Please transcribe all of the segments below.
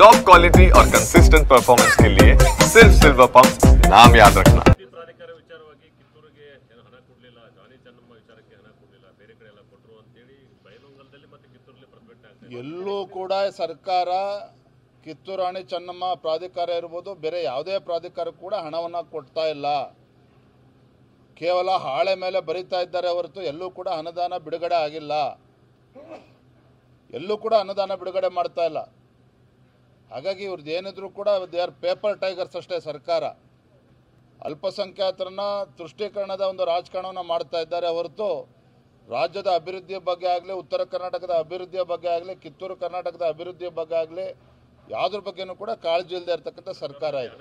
Top quality और consistent performance के लिए सिर्फ सिल्वर पंप नाम याद रखना। ಎಲ್ಲೂ ಕೂಡ ಸರ್ಕಾರ ಕಿತ್ತೂರು ರಾಣಿ ಚೆನ್ನಮ್ಮ ಪ್ರಾಧಿಕಾರ ಇರಬಹುದು ಬೇರೆ ಯಾವುದೇ ಪ್ರಾಧಿಕಾರ ಕೂಡ ಹಣವನ್ನು ಕೊಡ್ತಾ ಇಲ್ಲ. ಕೇವಲ ಹಾಳೆ ಮೇಲೆ ಬರಿತಾ ಇದ್ದಾರೆ ಹೊರತು ಎಲ್ಲೂ ಕೂಡ ಅನುದಾನ ಬಿಡುಗಡೆ ಆಗಿಲ್ಲ. ಎಲ್ಲೂ ಕೂಡ ಅನುದಾನ ಬಿಡುಗಡೆ ಮಾಡ್ತಾ ಇಲ್ಲ. ಹಾಗಾಗಿ ಇವ್ರದ್ದು ಏನಿದ್ರು ಕೂಡ ದೇ ಆರ್ ಪೇಪರ್ ಟೈಗರ್ಸ್ ಅಷ್ಟೇ. ಸರ್ಕಾರ ಅಲ್ಪಸಂಖ್ಯಾತರನ್ನ ತುಷ್ಟೀಕರಣದ ಒಂದು ರಾಜಕಾರಣವನ್ನು ಮಾಡ್ತಾ ಇದ್ದಾರೆ ಹೊರತು ರಾಜ್ಯದ ಅಭಿವೃದ್ಧಿಯ ಬಗ್ಗೆ ಆಗಲಿ, ಉತ್ತರ ಕರ್ನಾಟಕದ ಅಭಿವೃದ್ಧಿಯ ಬಗ್ಗೆ ಆಗಲಿ, ಕಿತ್ತೂರು ಕರ್ನಾಟಕದ ಅಭಿವೃದ್ಧಿಯ ಬಗ್ಗೆ ಆಗಲಿ ಯಾವುದ್ರ ಬಗ್ಗೆನೂ ಕೂಡ ಕಾಳಜಿ ಇಲ್ಲದೆ ಇರತಕ್ಕಂಥ ಸರ್ಕಾರ ಇದೆ.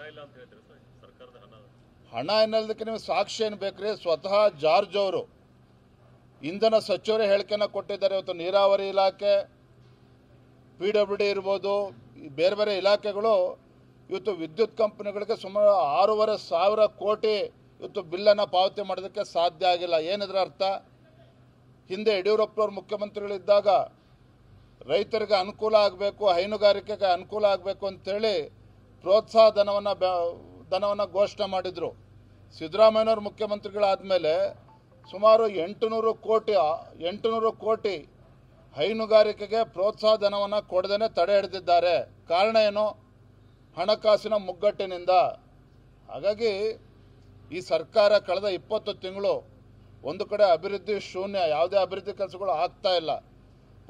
ಹಣ ಎನ್ನೋದಕ್ಕೆ ನಿಮಗೆ ಸಾಕ್ಷಿ ಏನು ಬೇಕ್ರಿ? ಸ್ವತಃ ಜಾರ್ಜ್ ಅವರು ಇಂಧನ ಸಚಿವರೇ ಹೇಳಿಕೆಯನ್ನು ಕೊಟ್ಟಿದ್ದಾರೆ. ಇವತ್ತು ನೀರಾವರಿ ಇಲಾಖೆ, PWD ಇರ್ಬೋದು, ಬೇರೆ ಬೇರೆ ಇಲಾಖೆಗಳು ಇವತ್ತು ವಿದ್ಯುತ್ ಕಂಪನಿಗಳಿಗೆ ಸುಮಾರು 6,500 ಕೋಟಿ ಇವತ್ತು ಬಿಲ್ಲನ್ನು ಪಾವತಿ ಮಾಡೋದಕ್ಕೆ ಸಾಧ್ಯ ಆಗಿಲ್ಲ. ಏನಿದ್ರ ಅರ್ಥ? ಹಿಂದೆ ಯಡಿಯೂರಪ್ಪನವ್ರು ಮುಖ್ಯಮಂತ್ರಿಗಳಿದ್ದಾಗ ರೈತರಿಗೆ ಅನುಕೂಲ ಆಗಬೇಕು, ಹೈನುಗಾರಿಕೆಗೆ ಅನುಕೂಲ ಆಗಬೇಕು ಅಂತೇಳಿ ಪ್ರೋತ್ಸಾಹ ಧನವನ್ನು ಘೋಷಣೆ ಮಾಡಿದರು. ಸಿದ್ದರಾಮಯ್ಯನವ್ರು ಮುಖ್ಯಮಂತ್ರಿಗಳಾದಮೇಲೆ ಸುಮಾರು 800 ಕೋಟಿ ಹೈನುಗಾರಿಕೆಗೆ ಪ್ರೋತ್ಸಾಹ ಧನವನ್ನು ಕೊಡದೇ ತಡೆ ಹಿಡಿದಿದ್ದಾರೆ. ಕಾರಣ ಏನು? ಹಣಕಾಸಿನ ಮುಗ್ಗಟ್ಟಿನಿಂದ. ಹಾಗಾಗಿ ಈ ಸರ್ಕಾರ ಕಳೆದ 20 ತಿಂಗಳು ಒಂದು ಕಡೆ ಅಭಿವೃದ್ಧಿ ಶೂನ್ಯ, ಯಾವುದೇ ಅಭಿವೃದ್ಧಿ ಕೆಲಸಗಳು ಆಗ್ತಾ ಇಲ್ಲ.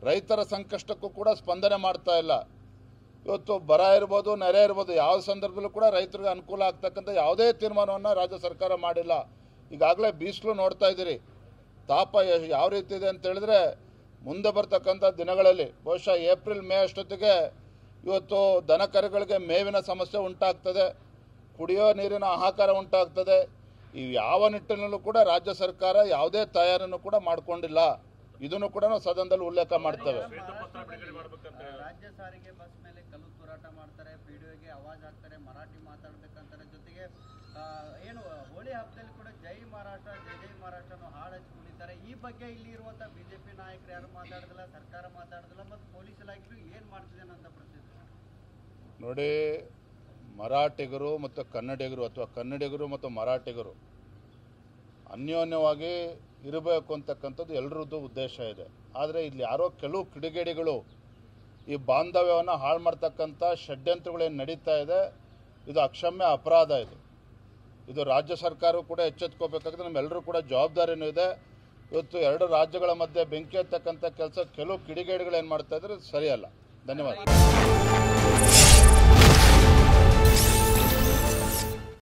ರೈತರ ಸಂಕಷ್ಟಕ್ಕೂ ಕೂಡ ಸ್ಪಂದನೆ ಮಾಡ್ತಾ ಇಲ್ಲ. ಇವತ್ತು ಬರ ಇರ್ಬೋದು, ನೆರೆ ಇರ್ಬೋದು, ಯಾವ ಸಂದರ್ಭದಲ್ಲೂ ಕೂಡ ರೈತರಿಗೆ ಅನುಕೂಲ ಆಗ್ತಕ್ಕಂಥ ಯಾವುದೇ ತೀರ್ಮಾನವನ್ನು ರಾಜ್ಯ ಸರ್ಕಾರ ಮಾಡಿಲ್ಲ. ಈಗಾಗಲೇ ಬಿಸಿಲು ನೋಡ್ತಾ ಇದ್ದೀರಿ, ತಾಪ ಯಾವ ರೀತಿ ಇದೆ ಅಂತ ಹೇಳಿದ್ರೆ ಮುಂದೆ ಬರ್ತಕ್ಕಂಥ ದಿನಗಳಲ್ಲಿ ಬಹುಶಃ ಏಪ್ರಿಲ್ ಮೇ ಅಷ್ಟೊತ್ತಿಗೆ ಇವತ್ತು ದನ ಕರುಗಳಿಗೆ ಮೇವಿನ ಸಮಸ್ಯೆ ಉಂಟಾಗ್ತದೆ, ಕುಡಿಯೋ ನೀರಿನ ಹಾಹಾಕಾರ ಉಂಟಾಗ್ತದೆ. ಈ ಯಾವ ನಿಟ್ಟಿನಲ್ಲೂ ಕೂಡ ರಾಜ್ಯ ಸರ್ಕಾರ ಯಾವುದೇ ತಯಾರಿಯನ್ನು ಕೂಡ ಮಾಡಿಕೊಂಡಿಲ್ಲ. ಇದನ್ನು ಕೂಡ ನಾವು ಸದನದಲ್ಲಿ ಉಲ್ಲೇಖ ಮಾಡ್ತೇವೆ. ರಾಜ್ಯ ಸಾರಿಗೆ ಬಸ್ ಮೇಲೆ ಕಲ್ಲು ತೂರಾಟ ಮಾಡ್ತಾರೆ, ಪಿಡಿಒಗೆ ಆವಾಜ್ ಹಾಕ್ತಾರೆ, ಮರಾಠಿ ಮಾತಾಡ್ಬೇಕಂತಾರೆ. ಜೊತೆಗೆ ಏನು ಹೋಳಿ ಹಬ್ಬದಲ್ಲಿ ಕೂಡ ಜೈ ಮಹಾರಾಷ್ಟ್ರ ಜೈ ಜೈ ಮಹಾರಾಷ್ಟ್ರನು ಹಾಡು ಹಚ್ಚಿ ಕುಣಿತಾರೆ. ಈ ಬಗ್ಗೆ ಇಲ್ಲಿ ಇರುವಂತಹ ಬಿಜೆಪಿ ನಾಯಕರು ಯಾರು ಮಾತಾಡೋದಿಲ್ಲ, ಸರ್ಕಾರ ಮಾತಾಡೋದಿಲ್ಲ, ಮತ್ತು ಪೊಲೀಸ್ ಇಲಾಖೆಯು ಏನು ಮಾಡ್ತಿದ್ದೇನೆ ಅಂತ ಪ್ರಶ್ನೆ. ನೋಡಿ, ಮರಾಠಿಗರು ಮತ್ತು ಕನ್ನಡಿಗರು ಅಥವಾ ಕನ್ನಡಿಗರು ಮತ್ತು ಮರಾಠಿಗರು ಅನ್ಯೋನ್ಯವಾಗಿ ಇರಬೇಕು ಅಂತಕ್ಕಂಥದ್ದು ಎಲ್ಲರದ್ದು ಉದ್ದೇಶ ಇದೆ. ಆದರೆ ಇಲ್ಲಿ ಯಾರೋ ಕೆಲವು ಕಿಡಿಗೇಡಿಗಳು ಈ ಬಾಂಧವ್ಯವನ್ನು ಹಾಳು ಮಾಡ್ತಕ್ಕಂಥ ಷಡ್ಯಂತ್ರಗಳೇನು ನಡೀತಾ ಇದೆ, ಇದು ಅಕ್ಷಮ್ಯ ಅಪರಾಧ. ಇದು ರಾಜ್ಯ ಸರ್ಕಾರವು ಕೂಡ ಎಚ್ಚೆತ್ಕೋಬೇಕಾಗಿದೆ. ನಮ್ಮೆಲ್ಲರೂ ಕೂಡ ಜವಾಬ್ದಾರಿನೂ ಇದೆ. ಇವತ್ತು 2 ರಾಜ್ಯಗಳ ಮಧ್ಯೆ ಬೆಂಕಿ ಹತ್ತಕ್ಕಂಥ ಕೆಲಸ ಕೆಲವು ಕಿಡಿಗೇಡಿಗಳು ಏನು ಮಾಡ್ತಾ ಇದ್ದಾರೆ, ಸರಿಯಲ್ಲ. ಧನ್ಯವಾದ.